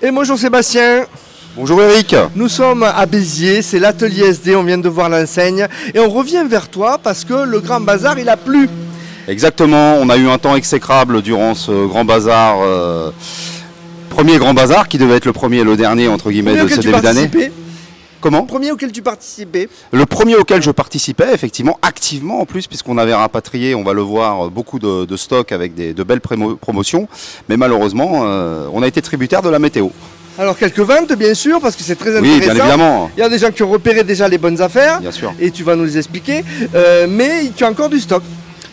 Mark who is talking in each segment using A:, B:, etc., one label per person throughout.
A: Et bonjour Sébastien.
B: Bonjour Eric.
A: Nous sommes à Béziers, c'est l'atelier SD, on vient de voir l'enseigne et on revient vers toi parce que le grand bazar il a plu.
B: Exactement, on a eu un temps exécrable durant ce grand bazar, premier grand bazar qui devait être le premier et le dernier entre guillemets de ce début d'année. Comment ?
A: Le premier auquel tu participais.
B: Le premier auquel je participais, effectivement, activement en plus, puisqu'on avait rapatrié, on va le voir, beaucoup de stocks avec de belles promotions, mais malheureusement, on a été tributaire de la météo.
A: Alors quelques ventes bien sûr parce que c'est très intéressant.
B: Oui, bien évidemment.
A: Il y a des gens qui ont repéré déjà les bonnes affaires.
B: Bien sûr.
A: Et tu vas nous les expliquer. Mais tu as encore du stock.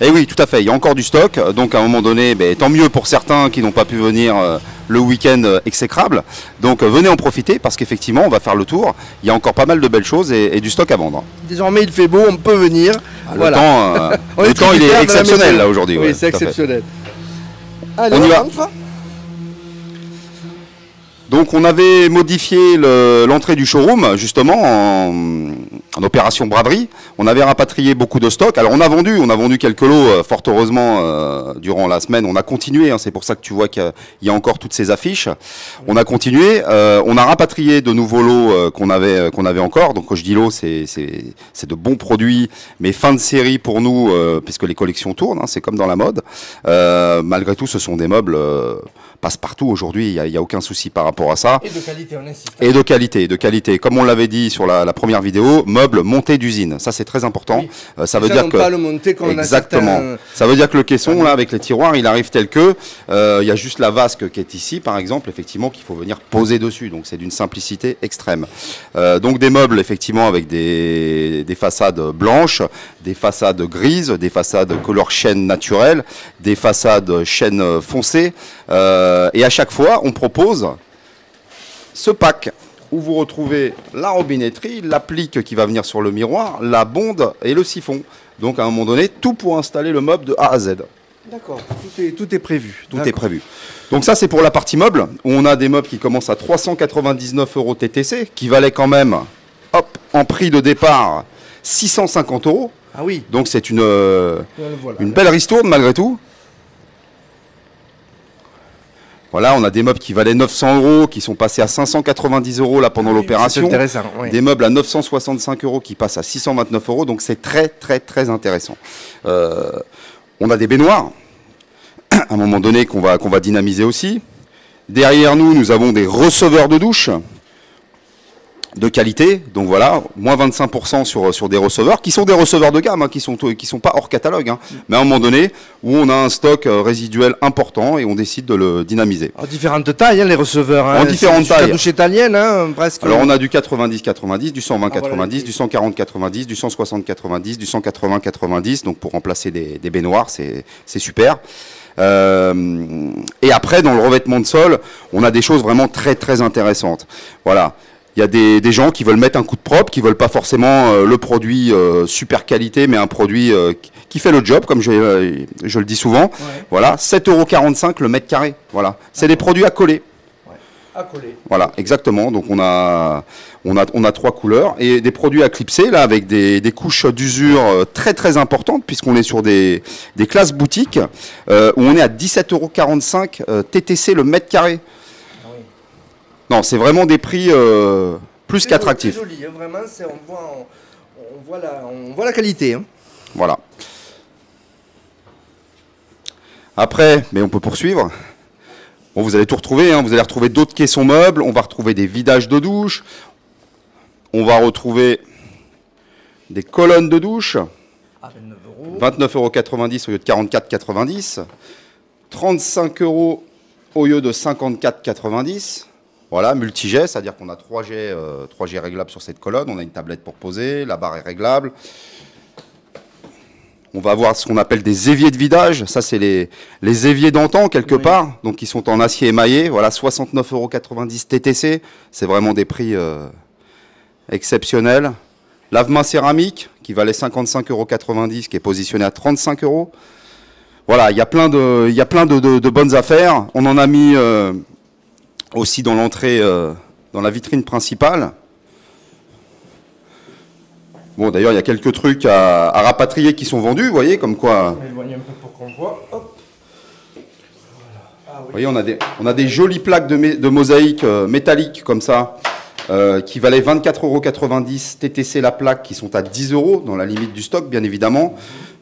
B: Et oui, tout à fait, il y a encore du stock. Donc à un moment donné, tant mieux pour certains qui n'ont pas pu venir le week-end exécrable. Donc venez en profiter parce qu'effectivement, on va faire le tour. Il y a encore pas mal de belles choses et du stock à vendre.
A: Désormais, il fait beau, on peut venir.
B: Voilà. Le temps il est exceptionnel là aujourd'hui.
A: Oui,
B: ouais,
A: c'est exceptionnel.
B: Allez, on y va. Donc on avait modifié l'entrée du showroom justement en opération braderie. On avait rapatrié beaucoup de stocks. Alors on a vendu quelques lots fort heureusement durant la semaine. On a continué, hein, c'est pour ça que tu vois qu'il y a encore toutes ces affiches. On a continué, on a rapatrié de nouveaux lots qu'on avait encore. Donc quand je dis lots, c'est de bons produits, mais fin de série pour nous puisque les collections tournent. Hein, c'est comme dans la mode. Malgré tout, ce sont des meubles passe-partout aujourd'hui. Il y a aucun souci par rapport à ça.
A: Et de qualité, on insiste.
B: Et de qualité. Comme on l'avait dit sur la première vidéo, meubles montés d'usine. Ça, c'est très important.
A: Oui.
B: Ça veut dire que
A: pas le monter comme
B: exactement. Ça veut dire que le caisson, là, avec les tiroirs, il arrive tel que. Il y a juste la vasque qui est ici, par exemple, effectivement, qu'il faut venir poser dessus. Donc, c'est d'une simplicité extrême. Donc, des meubles, effectivement, avec des façades blanches, des façades grises, des façades couleur chêne naturelle, des façades chêne foncé. Et à chaque fois, on propose ce pack où vous retrouvez la robinetterie, l'applique qui va venir sur le miroir, la bonde et le siphon. Donc à un moment donné, tout pour installer le meuble de A à Z.
A: D'accord, tout est prévu.
B: Tout est prévu. Donc ça, c'est pour la partie meuble, où on a des meubles qui commencent à 399 € TTC, qui valaient quand même, hop, en prix de départ, 650 €.
A: Ah oui.
B: Donc c'est une belle ristourne malgré tout. Voilà, on a des meubles qui valaient 900 €, qui sont passés à 590 € là pendant l'opération.
A: C'est intéressant. Oui.
B: Des meubles à 965 € qui passent à 629 €, donc c'est très très très intéressant. On a des baignoires, à un moment donné qu'on va dynamiser aussi. Derrière nous, nous avons des receveurs de douche de qualité, donc voilà, moins 25% sur des receveurs, qui sont des receveurs de gamme, hein, qui sont pas hors catalogue, hein, mais à un moment donné, où on a un stock résiduel important et on décide de le dynamiser.
A: En différentes tailles, hein, les receveurs. Hein,
B: en différentes tailles.
A: Douche italienne, hein, presque.
B: Alors on a du 90-90, du 120-90, du 140-90, du 160-90, du 180-90, donc pour remplacer des baignoires, c'est super. Et après, dans le revêtement de sol, on a des choses vraiment très très intéressantes. Voilà. Il y a des gens qui veulent mettre un coup de propre, qui veulent pas forcément le produit super qualité, mais un produit qui fait le job, comme je le dis souvent. Ouais. Voilà, 7,45 € le mètre carré. Voilà, c'est des produits à coller.
A: Ouais. À coller.
B: Voilà, exactement. Donc on a 3 couleurs et des produits à clipser là avec des couches d'usure très très importantes puisqu'on est sur des classes boutiques où on est à 17,45 € TTC le mètre carré. Non, c'est vraiment des prix plus qu'attractifs.
A: C'est joli, hein, vraiment, on voit la qualité. Hein.
B: Voilà. Après, mais on peut poursuivre. Bon, vous allez tout retrouver, hein, vous allez retrouver d'autres caissons meubles, on va retrouver des vidages de douche, on va retrouver des colonnes de douche,
A: à 29,90
B: € au lieu de 44,90, 35 € au lieu de 54,90. Voilà, multi-jet, c'est-à-dire qu'on a 3 jets réglables sur cette colonne. On a une tablette pour poser, la barre est réglable. On va avoir ce qu'on appelle des éviers de vidage. Ça, c'est les éviers d'antan, quelque part, donc qui sont en acier émaillé. Voilà, 69,90 € TTC. C'est vraiment des prix exceptionnels. Lave-main céramique, qui valait 55,90 €, qui est positionné à 35 €. Voilà, il y a plein de bonnes affaires. On en a mis aussi dans l'entrée, dans la vitrine principale. Bon, d'ailleurs, il y a quelques trucs à rapatrier qui sont vendus, vous voyez, comme quoi...
A: On va éloigner un peu pour qu'on voit. Hop. Voilà.
B: Vous voyez, on a des jolies plaques de mosaïque métallique comme ça, qui valaient 24,90 € TTC la plaque, qui sont à 10 € dans la limite du stock, bien évidemment.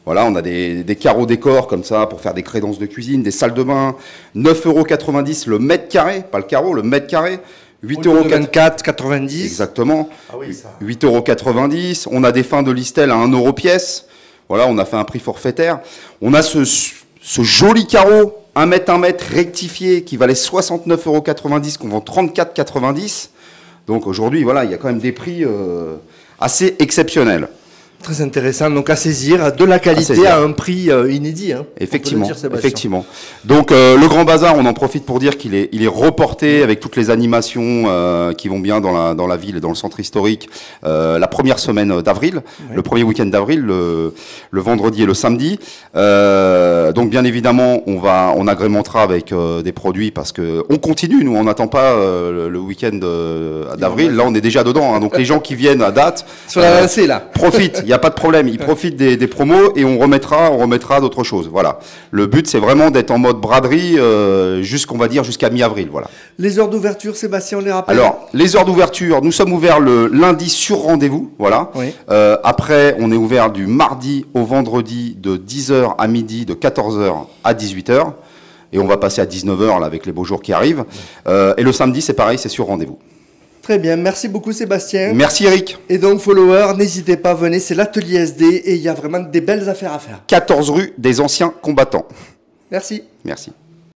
B: Voilà, on a des carreaux décors comme ça pour faire des crédences de cuisine, des salles de bain. 9,90 € le mètre carré, pas le carreau, le mètre carré.
A: 8,24,90 €.
B: Exactement.
A: Ah oui, ça.
B: 8,90 €. On a des fins de listel à 1 € pièce. Voilà, on a fait un prix forfaitaire. On a ce joli carreau 1 mètre 1 mètre rectifié qui valait 69,90 € qu'on vend 34,90 €. Donc aujourd'hui, voilà, il y a quand même des prix assez exceptionnels.
A: Très intéressant, donc à saisir, de la qualité à un prix inédit. Hein,
B: effectivement, effectivement. Donc le Grand Bazar, on en profite pour dire qu'il est reporté avec toutes les animations qui vont bien dans la ville et dans le centre historique la première semaine d'avril, le premier week-end d'avril, le vendredi et le samedi. Donc bien évidemment, on agrémentera avec des produits parce que on continue, nous on n'attend pas le week-end d'avril. Là, on est déjà dedans. Hein, donc les gens qui viennent à date,
A: sur la lancée là,
B: profitent. Il n'y a pas de problème, ils profitent des promos et on remettra d'autres choses. Voilà. Le but, c'est vraiment d'être en mode braderie jusqu'à mi-avril. Voilà.
A: Les heures d'ouverture, Sébastien, on les rappelle?
B: Alors, les heures d'ouverture, nous sommes ouverts le lundi sur rendez-vous. Voilà.
A: Oui.
B: Après, on est ouvert du mardi au vendredi de 10h à midi, de 14h à 18h. Et on va passer à 19h là, avec les beaux jours qui arrivent. Et le samedi, c'est pareil, c'est sur rendez-vous.
A: Très bien, merci beaucoup Sébastien.
B: Merci Eric.
A: Et donc followers, n'hésitez pas, venez, c'est l'atelier SD et il y a vraiment des belles affaires à faire.
B: 14 rue des Anciens Combattants.
A: Merci.
B: Merci.